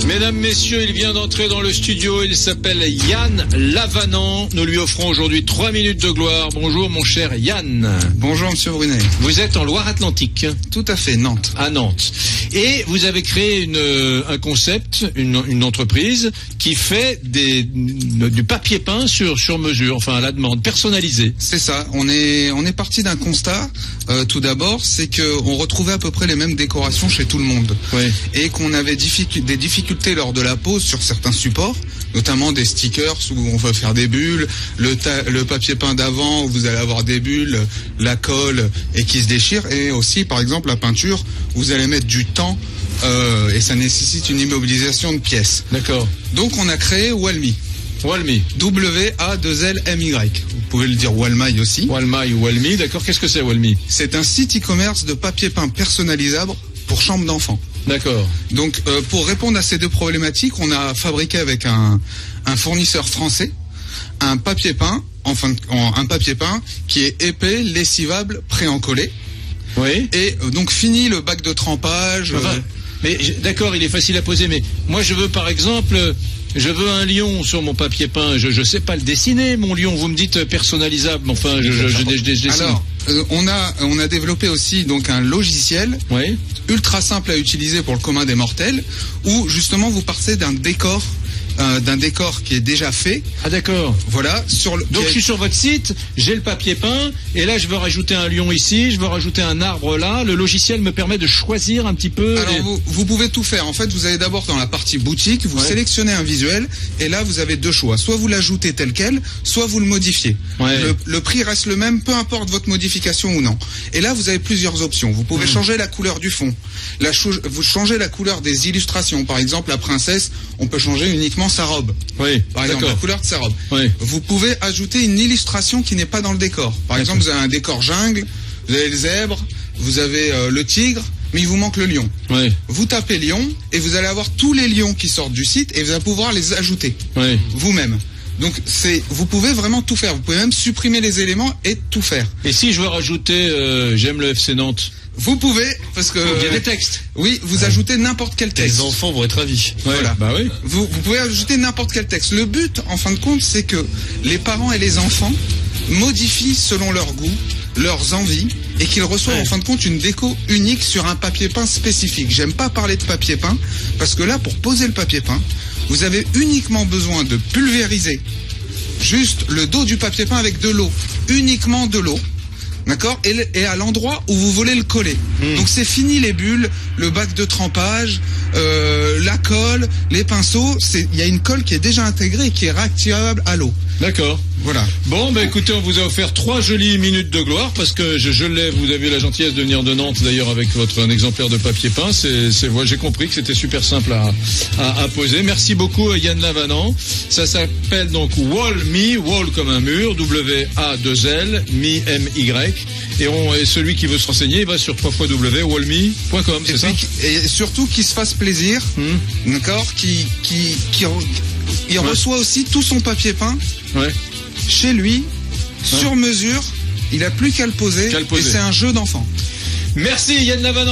Mesdames, messieurs, il vient d'entrer dans le studio, il s'appelle Yann Lavanant. Nous lui offrons aujourd'hui 3 minutes de gloire. Bonjour mon cher Yann. Bonjour monsieur Brunet. Vous êtes en Loire-Atlantique. Tout à fait, Nantes. À Nantes. Et vous avez créé un concept, une entreprise qui fait du papier peint sur mesure, enfin à la demande, personnalisé. C'est ça, on est parti d'un constat, tout d'abord, c'est qu'on retrouvait à peu près les mêmes décorations chez tout le monde. Oui. Et qu'on avait des difficultés lors de la pose sur certains supports, notamment des stickers où on veut faire des bulles, le papier peint d'avant où vous allez avoir des bulles, la colle et qui se déchire, et aussi par exemple la peinture où vous allez mettre du temps et ça nécessite une immobilisation de pièces. D'accord. Donc on a créé Walmy. Walmy. W-A-2-L-M-Y. Vous pouvez le dire Walmy aussi. Walmy ou Walmy, d'accord. Qu'est-ce que c'est Walmy? C'est un site e-commerce de papier peint personnalisable pour chambre d'enfants. D'accord. Donc pour répondre à ces deux problématiques, on a fabriqué avec un fournisseur français un papier peint, un papier peint qui est épais, lessivable, pré-encollé. Oui. Et donc fini le bac de trempage. Mais d'accord, il est facile à poser, mais moi je veux par exemple, je veux un lion sur mon papier peint. Je sais pas le dessiner, mon lion. Vous me dites personnalisable, enfin je dessine. Alors, on a développé aussi donc un logiciel ultra simple à utiliser pour le commun des mortels, où justement vous partez d'un décor qui est déjà fait. Ah d'accord. Voilà. Donc je suis sur votre site, j'ai le papier peint, et là je veux rajouter un lion ici, je veux rajouter un arbre là. Le logiciel me permet de choisir un petit peu. Alors vous pouvez tout faire. En fait, vous allez d'abord dans la partie boutique, vous sélectionnez un visuel, et là vous avez deux choix. Soit vous l'ajoutez tel quel, soit vous le modifiez. Le prix reste le même, peu importe votre modification ou non. Et là vous avez plusieurs options. Vous pouvez changer la couleur du fond. Vous changez la couleur des illustrations. Par exemple, la princesse, on peut changer uniquement sa robe. Oui, par exemple, la couleur de sa robe. Oui. Vous pouvez ajouter une illustration qui n'est pas dans le décor. Par exemple, vous avez un décor jungle, vous avez le zèbre, vous avez le tigre, mais il vous manque le lion. Oui. Vous tapez lion et vous allez avoir tous les lions qui sortent du site et vous allez pouvoir les ajouter vous-même. Donc vous pouvez vraiment tout faire. Vous pouvez même supprimer les éléments et tout faire. Et si je veux rajouter j'aime le FC Nantes? Vous pouvez, parce que... Il y a des textes. Oui, vous ajoutez n'importe quel texte. Les enfants vont être ravis. Voilà. Bah oui. Vous pouvez ajouter n'importe quel texte. Le but, en fin de compte, c'est que les parents et les enfants modifient selon leur goût, leurs envies, et qu'ils reçoivent en fin de compte une déco unique sur un papier peint spécifique. J'aime pas parler de papier peint, parce que là, pour poser le papier peint, vous avez uniquement besoin de pulvériser juste le dos du papier peint avec de l'eau. Uniquement de l'eau. D'accord, et à l'endroit où vous voulez le coller. Donc c'est fini les bulles, le bac de trempage, la colle, les pinceaux. Il y a une colle qui est déjà intégrée et qui est réactivable à l'eau. D'accord. Voilà. Bon, écoutez, on vous a offert 3 jolies minutes de gloire parce que je l'ai. Vous avez eu la gentillesse de venir de Nantes d'ailleurs avec un exemplaire de papier peint. J'ai compris que c'était super simple à poser. Merci beaucoup Yann Lavanant. Ça s'appelle donc Walmy, Wall comme un mur, W-A-2-L, M-Y. Et celui qui veut se renseigner, il va sur www.walmy.com, c'est ça? Et surtout qu'il se fasse plaisir, d'accord, il reçoit aussi tout son papier peint chez lui, sur mesure. Il n'a plus qu'à le poser. Et c'est un jeu d'enfant. Merci Yann Lavanant.